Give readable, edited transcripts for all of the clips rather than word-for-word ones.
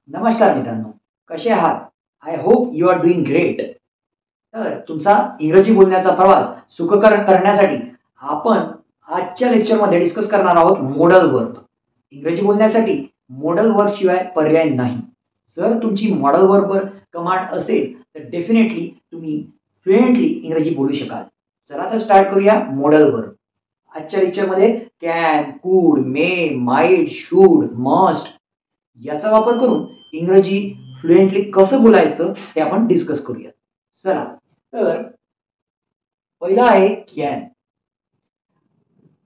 नमस्कार मित्रांनो, कसे आहात? I hope you are doing great. तर तुमचा इंग्रजी बोलण्याचा प्रवास सुखकर करण्यासाठी आपण आजच्या लेक्चरमध्ये डिस्कस करणार आहोत मॉडल वर्ब. इंग्रजी बोलण्यासाठी मॉडल वर्ब शिवाय पर्याय नाही. जर तुमची मॉडल वर्बवर कमांड असेल तर डेफिनेटली तुम्ही फ्लुएंटली इंग्रजी बोलू शकाल. चला तर स्टार्ट करूया मॉडल वर्ब. आजच्या लेक्चरमध्ये कॅन, कुड, मे, माइट, शुड, मस्ट याचा वापर करून इंग्रजी फ्लुएंटली कसं बोलायचं ते आपण डिस्कस करूया. चला तर पहिला आहे कॅन.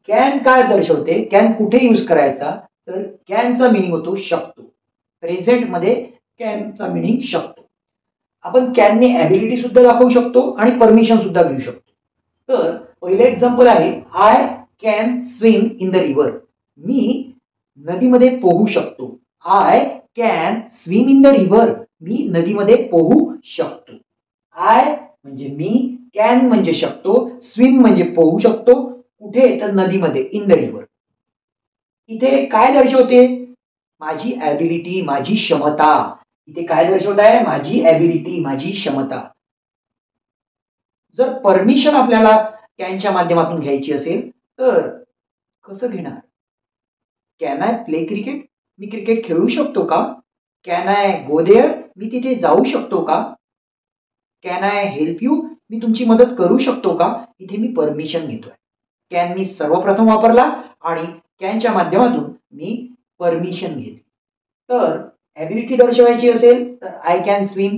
कॅन काय दर्शवते? कॅन कुठे यूज करायचा? तर कॅनचा मिनिंग होतो शकतो. प्रेझेंट मध्ये कॅनचा मिनिंग शकतो. आपण कॅनने ॲबिलिटी सुद्धा दाखवू शकतो आणि परमिशन सुद्धा घेऊ शकतो. तर पहिले एक्झाम्पल आहे I can swim in the river. मी नदीमध्ये पोहू शकतो. I can swim in the river. मी नदीमध्ये पोहू शकतो. आय म्हणजे मी, कॅन म्हणजे शकतो, स्विम म्हणजे पोहू शकतो. कुठे? तर नदीमध्ये, इन द रिव्हर. इथे काय दर्शवते? माझी ॲबिलिटी, माझी क्षमता. इथे काय दर्शवत आहे? माझी ॲबिलिटी, माझी क्षमता. जर परमिशन आपल्याला कॅनच्या माध्यमातून घ्यायची असेल तर कसं घेणार? Can I play cricket? मी क्रिकेट खेळू शकतो का? Can I go there? मी तिथे जाऊ शकतो का? Can I help you? मी तुमची मदत करू शकतो का? इथे मी परमिशन घेतोय. कॅन मी सर्वप्रथम वापरला आणि कॅनच्या माध्यमातून मी परमिशन घेतली. तर ॲबिलिटी दर्शवायची असेल तर आय कॅन स्विम.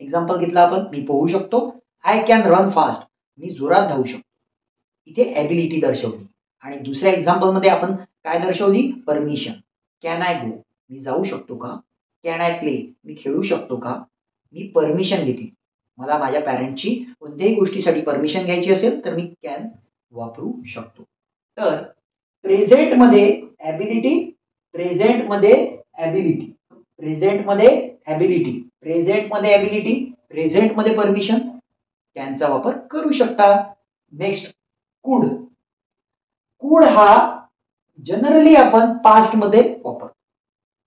एक्झाम्पल घेतला आपण, मी पोहू शकतो. I can run fast. मी जोरात धावू शकतो. इथे ॲबिलिटी दर्शवली. आणि दुसऱ्या एक्झाम्पल मध्ये आपण काय दर्शवली? परमिशन. कॅन आय गो? मी जाऊ शकतो का? Can I play? मी खेळू शकतो का? मी परमिशन घेतली. मला माझ्या पॅरेंटची कोणत्याही गोष्टीसाठी परमिशन घ्यायची असेल तर मी कॅन वापरू शकतो. तर प्रेझेंट मध्ये ॲबिलिटी, प्रेझेंट मध्ये ॲबिलिटी, प्रेझेंट मध्ये ॲबिलिटी, प्रेझेंट मध्ये ॲबिलिटी, प्रेझेंट मध्ये परमिशन, कॅनचा वापर करू शकता. नेक्स्ट कुड. कुड हा जनरली आपण पास्ट मध्ये वापरतो.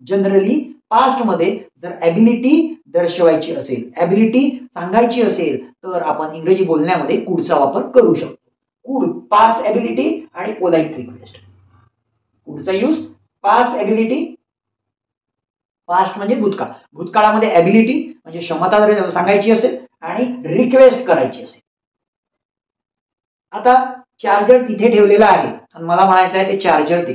जनरली पास्ट मध्ये जर ॲबिलिटी दर्शवायची असेल, ॲबिलिटी सांगायची असेल तर आपण इंग्रजी बोलण्यामध्ये कुडचा वापर करू शकतो. कुड पास्ट ॲबिलिटी आणि पोलाइट रिक्वेस्ट. कुडचा यूज पास्ट ॲबिलिटी, पास्ट म्हणजे भूतकाळ. भूतकाळामध्ये ॲबिलिटी म्हणजे क्षमता सांगायची असेल आणि रिक्वेस्ट करायची असेल. आता चार्जर तिथे ठेवलेला आहे आणि मला म्हणायचं आहे ते चार्जर दे.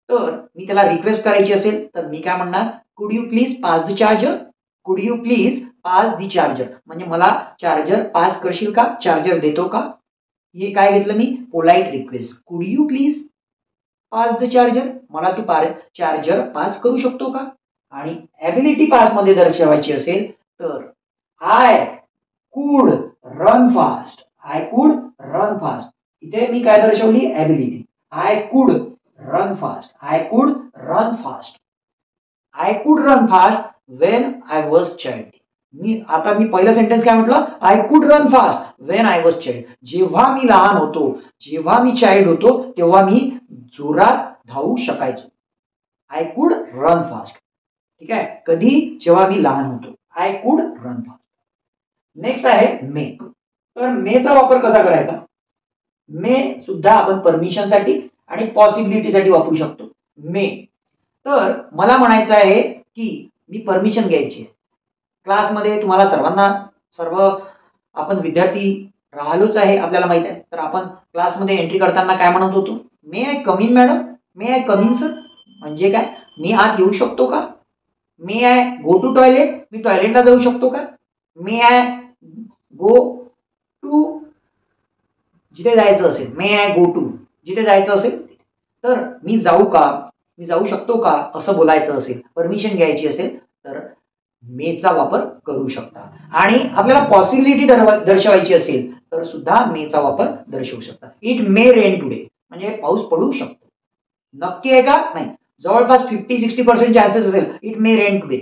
तर मी त्याला रिक्वेस्ट करायची असेल तर मी काय म्हणणार? Could you please pass the charger? Could you please pass the charger म्हणजे मला चार्जर पास करशील का? चार्जर देतो का? हे काय घेतलं मी? Polite request. Could you please pass the charger? मला तू चार्जर पास करू शकतो का? आणि ॲबिलिटी पास मध्ये दर्शवायची असेल तर I could run fast. I could run fast. इथे मी काय दर्शवली? Ability. I could run fast. I could run fast. I could run fast when I was child. मी पहिलं सेंटेन्स काय म्हटलं? I could run fast when I was child. जेव्हा मी लहान होतो, जेव्हा मी चाइल्ड होतो तेव्हा मी जोरात धावू शकायचो. I could run fast. ठीक आहे. कधी? जेव्हा मी लहान होतो. I could run fast. Next आहे मे. तर मेचा वापर कसा करायचा? मे सुद्धा आपण परमिशनसाठी आणि पॉसिबिलिटीसाठी वापरू शकतो. मे. तर मला म्हणायचं आहे की मी परमिशन घ्यायची आहे. क्लासमध्ये तुम्हाला सर्व आपण विद्यार्थी राहिलोच आहे, आपल्याला माहित आहे. तर आपण क्लासमध्ये एंट्री करताना काय म्हणत होतो? May I come in madam? May I come in sir? म्हणजे काय? मी आत येऊ शकतो का? May I go to toilet? मी टॉयलेटला जाऊ शकतो का? मे आय गो टू जिथे जायचं असेल, मे आय गो टू जिथे जायचं असेल तर मी जाऊ का? मी जाऊ शकतो का? असं बोलायचं असेल, परमिशन घ्यायची असेल तर मेचा वापर करू शकता. आणि आपल्याला पॉसिबिलिटी दर्शवायची असेल तर सुद्धा मेचा वापर दर्शवू शकता. इट मे रेन टुडे म्हणजे पाऊस पडू शकतो. नक्की आहे का? नाही. जवळपास 50-60% चान्सेस असेल इट मे रेन टुडे.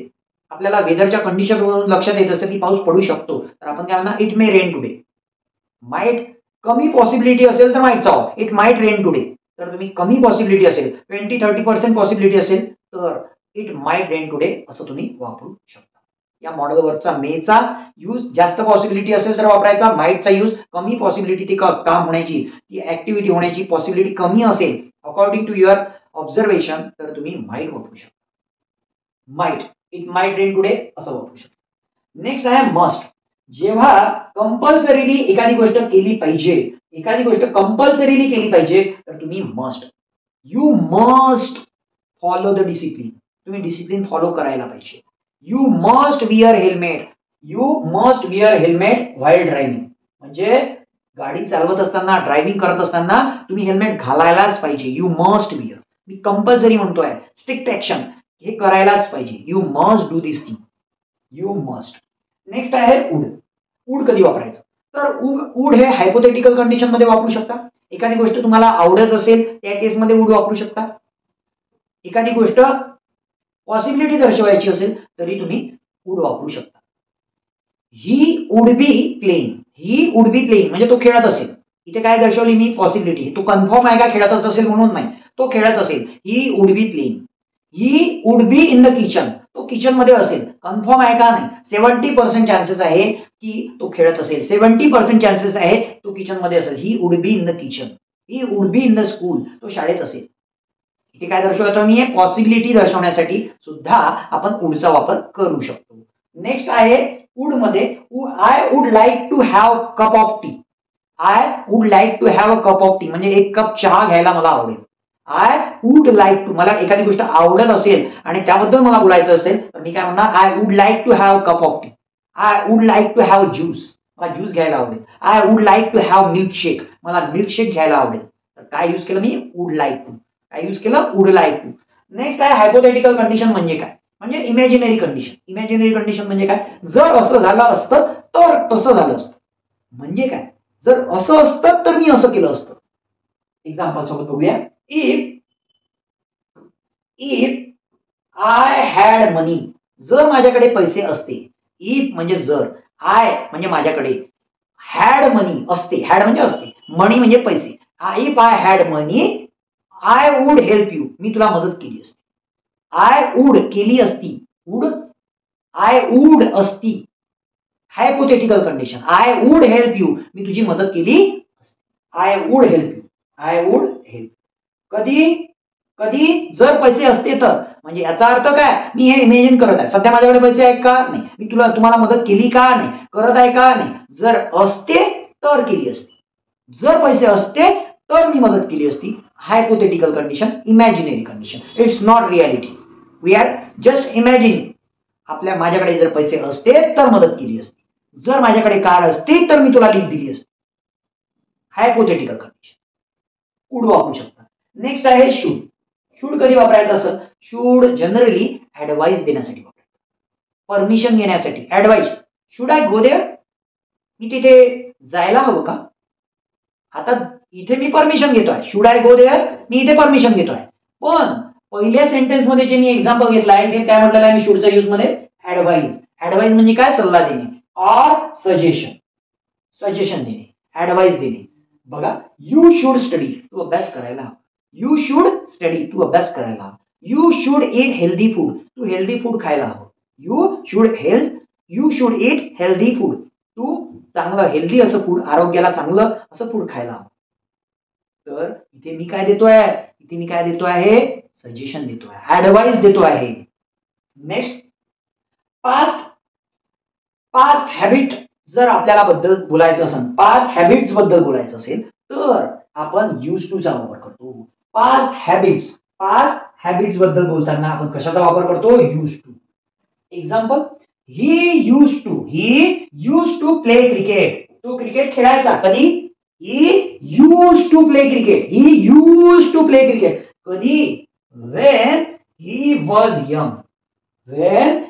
आपल्याला वेदरच्या कंडिशन वरून लक्षात येत असं की पाऊस पडू शकतो तर आपण काय म्हणणार? It may rain today. Might कमी पॉसिबिलिटी असेल तर माइटचा वापर. It might rain today. तर तुम्ही कमी पॉसिबिलिटी असेल, 20-30% पॉसिबिलिटी असेल तर इट माइट रेन टुडे असं तुम्ही वापरू शकता. या मॉडेल वर्बचा मेचा यूज जास्त पॉसिबिलिटी असेल तर वापरायचा, माइटचा यूज कमी पॉसिबिलिटी ती काम होण्याची, ती ऍक्टिव्हिटी होण्याची पॉसिबिलिटी कमी असेल अकॉर्डिंग टू युअर ऑब्झर्वेशन तर तुम्ही माइट वापरू शकता. Might, it might rain today असं वापरू शकता. नेक्स्ट आहे मस्ट. जेव्हा कंपल्सरीली एखादी गोष्ट केली पाहिजे, एखादी गोष्ट कंपल्सरीली केली पाहिजे तर तुम्ही must. You must follow the discipline. तुम्ही डिसिप्लिन फॉलो करायला पाहिजे. You must where helmet. You must where helmet while driving. म्हणजे गाडी चालवत असताना, ड्रायव्हिंग करत असताना तुम्ही हेल्मेट घालायलाच पाहिजे. You must where. Me compulsory म्हणतोय, स्ट्रिक्ट ऍक्शन, हे करायलाच पाहिजे. You must do this thing. You must. Next आहे वुड. वुड कधी वापरायचं तर वुड हे हायपोथेटिकल कंडिशन मध्ये वापरू शकता. एखादी गोष्ट तुम्हाला आवडत असेल त्या केसमध्ये वुड वापरू शकता. एखादी गोष्ट पॉसिबिलिटी दर्शवायची असेल तरी तुम्ही वुड वापरू शकता. He would be playing. He would be playing म्हणजे तो खेळत असेल. इथे काय दर्शवली मी पॉसिबिलिटी. तो कन्फर्म आहे का खेळतच असेल म्हणून नाही, तो खेळत असेल. He would be playing. He would be in the kitchen. तो किचन मध्ये असेल. कन्फर्म आहे का नाही. 70% चान्सेस आहे की तो खेळत असेल. 70% चान्सेस आहे तो किचन मध्ये असेल. He would be in the kitchen. He would be in the school. तो शाळेत असेल. इथे काय दर्शवतो मी, पॉसिबिलिटी दर्शवण्यासाठी सुद्धा आपण वुडचा वापर करू शकतो. नेक्स्ट आहे वुड मध्ये I would like to have cup of tea. I would like to have a cup of tea म्हणजे एक कप चहा घ्यायला मला आवडेल. आय वुड लाईक टू, मला एखादी गोष्ट आवडत असेल आणि त्याबद्दल मला बोलायचं असेल तर मी काय म्हणणार, I would like to have cup of tea. I would like to have juice. मला ज्यूस घ्यायला आवडेल. I would like to have milkshake. मला मिल्कशेक घ्यायला आवडेल. तर काय यूज केलं मी, वुड लाईक टू. काय यूज केलं, वुड लाईक टू. नेक्स्ट आहे हायपोथेटिकल कंडिशन म्हणजे काय, म्हणजे इमॅजिनरी कंडिशन. इमॅजिनरी कंडिशन म्हणजे काय, जर असं झालं असतं तर तसं झालं असतं. म्हणजे काय, जर असं असतं तर मी असं केलं असतं. एक्झाम्पल सोबत बघूया. इफ आय हॅड मनी. जर माझ्याकडे पैसे असते. इफ म्हणजे जर, आय म्हणजे माझ्याकडे, हॅड मनी असते. हॅड म्हणजे असते, मनी म्हणजे पैसे. If I had money I would help you. मी तुला मदत केली असती. आय वुड केली असती. वुड, आय वुड असती. Hypothetical condition. I would help you. मी तुझी मदत केली असती. I would help you. I would help. कधी कधी जर पैसे असते तर, म्हणजे याचा अर्थ काय, मी हे इमेजिन करत आहे. सध्या माझ्याकडे पैसे आहेत का नाही, मी तुम्हाला मदत केली का नाही, करत आहे का नाही. जर असते तर केली असती. जर पैसे असते तर मी मदत केली असती. Hypothetical condition, imaginary condition. It's not reality. We are just imagining. माझ्याकडे जर पैसे असते तर मदत केली असती. जर माझ्याकडे कार असते तर मी तुला लिफ्ट दिली असती. Hypothetical condition. वुड वापरू शकता. नेक्स्ट आहे शुड. शुड कधी वापरायचं असं, शुड जनरली ऍडवाइस देण्यासाठी वापरायचं. परमिशन घेण्यासाठी. Advice. Should I go there. मी तिथे जायला हवं का. आता इथे मी परमिशन घेतोय. शुड आय गो देअर, मी इथे परमिशन घेतोय. पण पहिल्या सेंटेन्स मध्ये जे मी एक्झाम्पल घेतला आहे ते काय म्हटलेलं आहे मी शुडच्या यूज मध्ये, ऍडवाइस. ऍडवाइस म्हणजे काय, सल्ला देणे ऑर सजेशन. सजेशन देणे, ऍडवाइस देणे. बघा, यू शुड स्टडी. तू अभ्यास करायला हवा. You should study. तू अभ्यास करायला हवा. You should eat healthy food. तू हेल्दी फूड खायला हवं. You should eat healthy food. तू चांगलं हेल्दी असं फूड, आरोग्याला चांगलं असं फूड खायला हवं. तर इथे मी काय देतो आहे, सजेशन देतो आहे, ऍडवाइस देतो आहे. Next, past habit. जर आपल्याला बद्दल बोलायचं असेल, पास्ट हॅबिट्स बद्दल बोलायचं असेल तर आपण यूज टू चा वापर करतो. पास्ट हॅबिट्स बद्दल बोलताना आपण कशाचा वापर करतो, use to. Example, he use to play cricket. तो क्रिकेट खेळायचा. कधी, he use to play cricket. कधी, when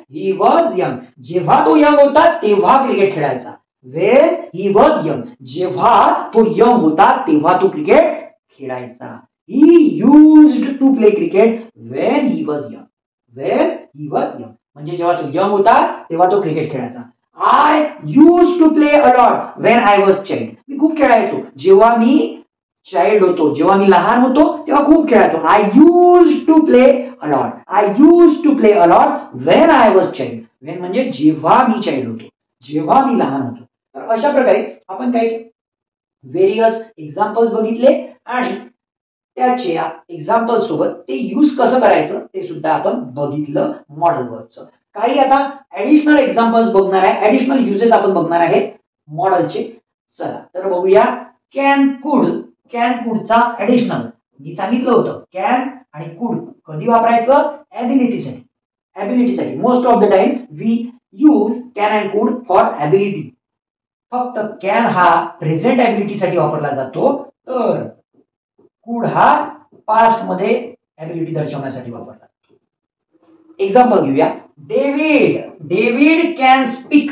he was young. जेव्हा तो यंग होता तेव्हा क्रिकेट खेळायचा. when he was young. जेव्हा तो यंग होता तेव्हा तो क्रिकेट खेळायचा. he used to play cricket when he was young. म्हणजे जेव्हा तो यंग होता तेव्हा तो क्रिकेट खेळायचा. I used to play a lot when I was child. मी खूप खेळायचो जेव्हा मी चाइल्ड होतो, जेव्हा मी लहान होतो तेव्हा खूप खेळायचो. I used to play a lot. I use to play a lot when I was child. When म्हणजे जेव्हा मी चाइल्ड होतो, जेव्हा मी लहान होतो. तर अशा प्रकारे आपण काही व्हेरियस एक्झाम्पल्स बघितले आणि त्याच्या एक्झाम्पल सोबत ते यूज कसं करायचं ते सुद्धा आपण बघितलं मॉडेल वर्बचं. काही आता ऍडिशनल एक्झाम्पल्स बघणार आहे, ऍडिशनल युजेस आपण बघणार आहेत मॉडेलचे. चला तर बघूया. कॅन कुड. कॅन कुडचा ऍडिशनल मी सांगितलं होतं. कॅन आणि कुड कधी वापरायचं? ॲबिलिटीसाठी. ॲबिलिटीसाठी most of the time we use can and could for ability. फक्त कॅन हा प्रेझेंट ॲबिलिटीसाठी वापरला जातो, तर कुड हा पास्ट मध्ये ॲबिलिटी दर्शवण्यासाठी वापरला जातो. एक्झाम्पल घेऊया. David. David can speak.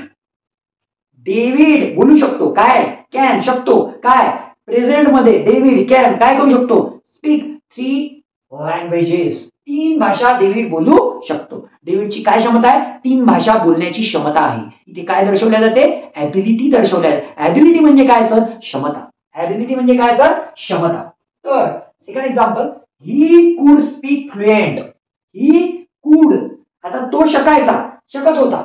David बोलू शकतो. काय? कॅन. शकतो. काय? प्रेझेंट मध्ये डेव्हिड कॅन काय करू शकतो? Speak 3 languages. 3 भाषा डेव्हिड बोलू शकतो. डेव्हिडची काय क्षमता आहे? 3 भाषा बोलण्याची क्षमता आहे. इथे काय दर्शवल्या जाते? ॲबिलिटी दर्शवल्या जाते. ॲबिलिटी म्हणजे काय सर? क्षमता. ॲबिलिटी म्हणजे काय सर? क्षमता. तर second example. He could speak fluent. He could आता तो शकायचा, शकत होता.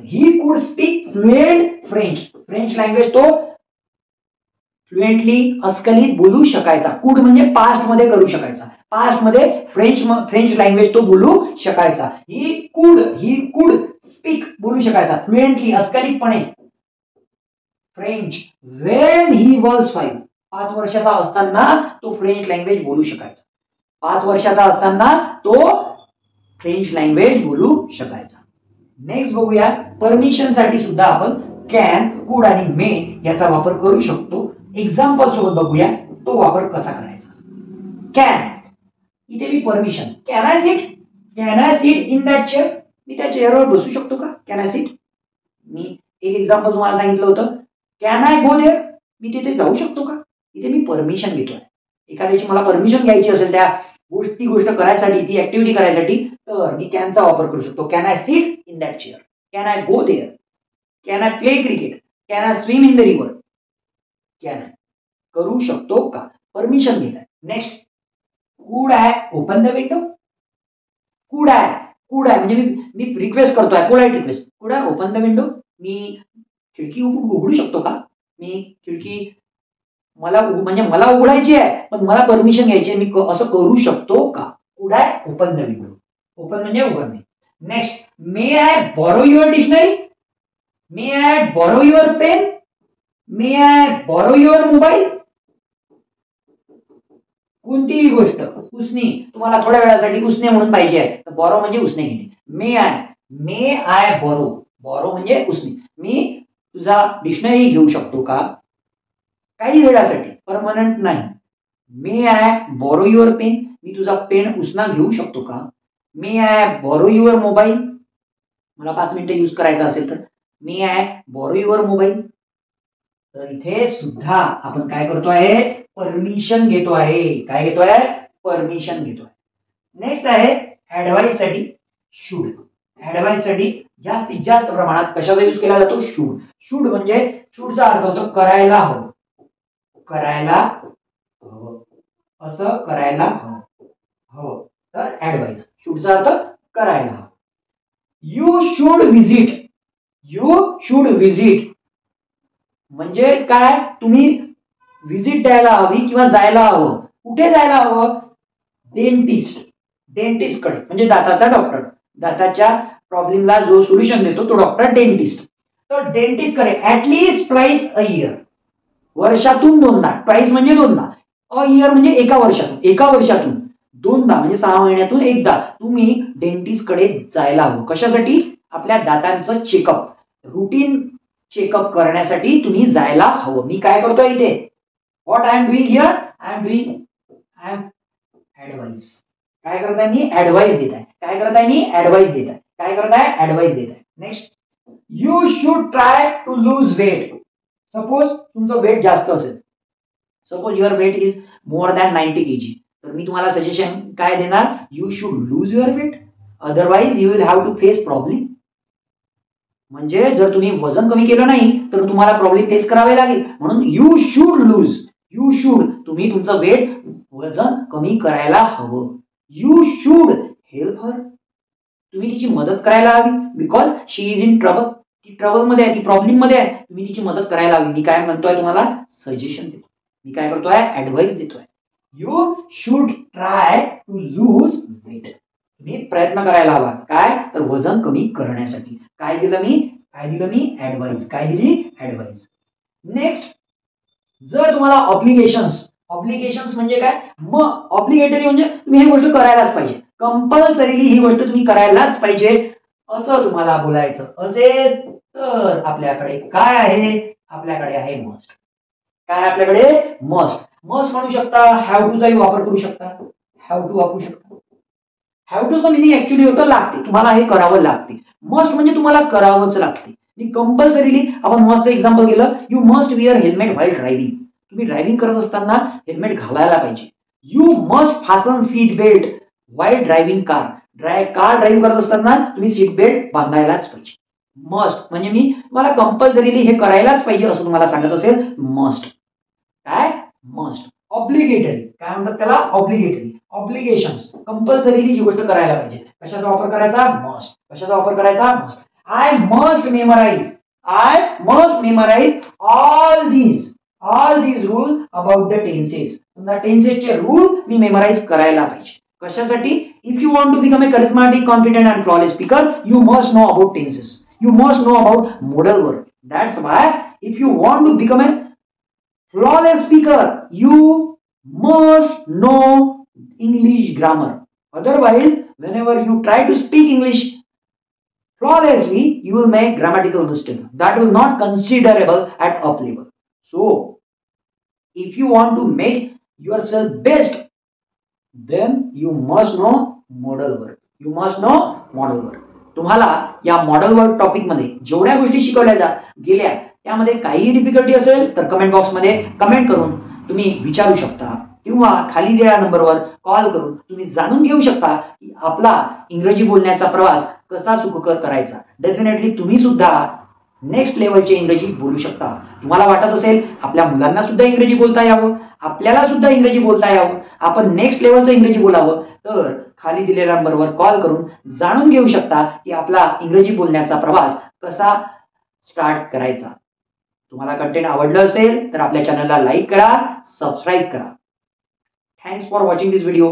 He could speak fluent French. French language तो फ्लुएंटली अस्खलित बोलू शकायचा. कुड म्हणजे पास्ट मध्ये करू शकायचा. पास्ट मध्ये फ्रेंच लँग्वेज तो बोलू शकायचा. ही कुड स्पीक बोलू शकायचा फ्लुएंटली अस्खलितपणे फ्रेंच व्हेन ही वॉज 5. 5 वर्षाचा असताना तो फ्रेंच लँग्वेज बोलू शकायचा. 5 वर्षाचा असताना तो फ्रेंच लँग्वेज बोलू शकायचा. नेक्स्ट बघूया. परमिशन साठी सुद्धा आपण कॅन, कुड आणि मे याचा वापर करू शकतो. एक्झाम्पल सोबत बघूया तो वापर कसा करायचा. कॅन. इथे मी permission. Can I sit? Can I sit in that chair? मी त्या चेअरवर बसू शकतो का? Can I seat? मी एक एक्झाम्पल तुम्हाला सांगितलं होतं. Can I go there? मी तिथे जाऊ शकतो का? इथे मी परमिशन घेतोय. एखाद्याची मला परमिशन घ्यायची असेल त्या गोष्ट करायसाठी, ती ऍक्टिव्हिटी करायसाठी, तर मी कॅनचा वापर करू शकतो. Can I sit in that chair? Can I go there? Can I play cricket? Can I swim in the river? Can I करू शकतो का? परमिशन घेत आहे. Next. Could I open the window? Could I म्हणजे मी request करतोय, polite request. Could I open the window? मी खिडकी उघडू शकतो का? मी खिडकी मला उघडायची आहे, पण मला परमिशन घ्यायची आहे, मी असं करू शकतो का? Could I open the window? Open म्हणजे उघडणे. Next. May I borrow your dictionary? May I borrow your pen? May I borrow your mobile? कोणतीही गोष्ट उसने तुम्हाला थोड्या वेळासाठी उसने म्हणून पाहिजे आहे, तर बॉरो म्हणजे उसने घेणे. मे आय बॉरो म्हणजे उसने. मी तुझा डिक्शनरी घेऊ शकतो का? काही वेळासाठी, परमनंट नाही. मे आय बॉरो युअर पेन? मी तुझा पेन उसना घेऊ शकतो का? May I borrow your mobile? मला 5 मिनिटं यूज करायचा असेल तर मे आय बॉरो युअर मोबाईल? तर इथे सुद्धा आपण काय करतो आहे? परमिशन घेतो आहे. काय घेतो आहे? परमिशन घेतो आहे. नेक्स्ट आहे ऍडवाइस साठी शुड. ऍडवाइस साठी जास्तीत जास्त प्रमाणात कशाचा यूज केला जातो? शुड. शुड म्हणजे शुडचा अर्थ होतो करायला हवं. करायला हवं, असं करायला हवं. तर ऍडवाइस शुडचा अर्थ करायला हवं. You should visit. You should visit म्हणजे काय? तुम्ही व्हिजिट द्यायला हवी किंवा जायला हवं. कुठे जायला हवं? डेंटिस्ट. डेंटिस्ट कडे म्हणजे दाताचा डॉक्टर. दाताच्या प्रॉब्लेमला जो सोल्युशन देतो तो डॉक्टर डेंटिस्ट. तर डेंटिस्ट कडे ऍटलीस्ट ट्वाइस अ इयर. वर्षातून 2दा. ट्वाइस म्हणजे 2दा. अ इयर म्हणजे एका वर्षातून 2दा म्हणजे 6 महिन्यातून 1दा तुम्ही डेंटिस्ट कडे जायला हवं. कशासाठी? आपल्या दातांचं चेकअप, रुटीन चेकअप करण्यासाठी तुम्ही जायला हवं. मी काय करतोय इथे? What I am doing here? I am advice. काय करताय? मी ऍडवाइस देत आहे. काय करताय? मी ऍडवाइस देत आहे. काय करताय? ऍडवाइस देत आहे. Next. You should try to lose weight. Suppose तुमचं वेट जास्त असेल, suppose your weight is more than 90 kg, तर मी तुम्हाला सजेशन काय देणार? You should lose your weight, otherwise you will have to face problem. म्हणजे जर तुम्ही वजन कमी केलं नाही तर तुम्हाला प्रॉब्लेम फेस करावे लागेल. म्हणून you should loose. You should तुम्ही तुमचं वेट वजन कमी करायला हवं. You should help her. तुम्ही तिची मदत करायला हवी because she is in trouble. ती ट्रबल मध्ये आहे, ती प्रॉब्लेम मध्ये आहे. तुम्ही तिची मदत करायला हवी. मी काय म्हणतोय तुम्हाला सजेशन देतो. मी काय करतोय ऍडवाइस देतोय. You should try to lose weight. तुम्ही प्रयत्न करायला हवा काय तर वजन कमी करण्यासाठी. काय दिलं मी ऍडवाइस. काय दिली ऍडवाइस. नेक्स्ट, जर तुम्हाला ऑब्लिगेशन्स म्हणजे काय, मग ऑब्लिगेटरी म्हणजे तुम्ही ही गोष्ट करायलाच पाहिजे. कंपल्सरीली ही गोष्ट तुम्ही करायलाच पाहिजे असं तुम्हाला बोलायचं असेल तर आपल्याकडे काय आहे, आपल्याकडे आहे मस्ट. काय आपल्याकडे मस्ट. मस्ट म्हणू शकता, हॅव टू चाही वापर करू शकता. हॅव टू वापरू शकता. हॅव टू मिनिंग ऍक्च्युली होतं लागते, तुम्हाला हे करावं लागते. मस्ट म्हणजे तुम्हाला करावंच लागते. कंपल्सरीली आपण मस्टचं एक्झाम्पल केलं, you must where helmet while driving. तुम्ही ड्रायव्हिंग करत असताना हेल्मेट घालायला पाहिजे. You must fasten seat belt while driving car. Car drive करत असताना तुम्ही सीट बेल्ट बांधायलाच पाहिजे. मस्ट म्हणजे मी तुम्हाला कंपल्सरीली हे करायलाच पाहिजे असं तुम्हाला सांगत असेल मस्ट. काय मस्ट. ऑब्लिगेटरी काय म्हणतात त्याला ऑब्लिगेटरी. ऑब्लिगेशन्स कंपल्सरीली जी गोष्ट करायला पाहिजे. कशाचा वापर करायचा मस्ट. कशाचा वापर करायचा must. I must memorize all these rules about the tenses. समजा टेन्सेसचे रूल मी मेमोराइज करायला पाहिजे. कशासाठी. If you want to become a charismatic, confident and flawless speaker, you must know about tenses. You must know about modal verb. That's why if you want to become a flawless speaker, you must know English grammar. Otherwise, whenever you try to speak English flawlessly, you will make grammatical mistakes that will not considerable at up level. So, if you want to make yourself best, then you must know modal verb. You must know modal verb. तुम्हाला या modal verb topic मध्ये जेवढ्या गोष्टी शिकवल्या गेल्या त्यामध्ये काही difficulty असेल तर कमेंट बॉक्स मध्ये कमेंट करून तुम्ही विचारू शकता किंवा खाली दिलेल्या नंबरवर कॉल करून तुम्ही जाणून घेऊ शकता की आपला इंग्रजी बोलण्याचा प्रवास कसा सुखकर करायचा. डेफिनेटली तुम्ही सुद्धा नेक्स्ट लेवलचे इंग्रजी बोलू शकता. तुम्हाला वाटत असेल आपल्या मुलांना सुद्धा इंग्रजी बोलता यावं, आपल्याला सुद्धा इंग्रजी बोलता यावं, आपण नेक्स्ट लेवलचं इंग्रजी बोलावं, तर खाली दिलेल्या नंबरवर कॉल करून जाणून घेऊ शकता की आपला इंग्रजी बोलण्याचा प्रवास कसा स्टार्ट करायचा. तुम्हाला कंटेंट आवडलं असेल तर आपल्या चॅनलला लाईक करा, सबस्क्राईब करा. Thanks for watching this video.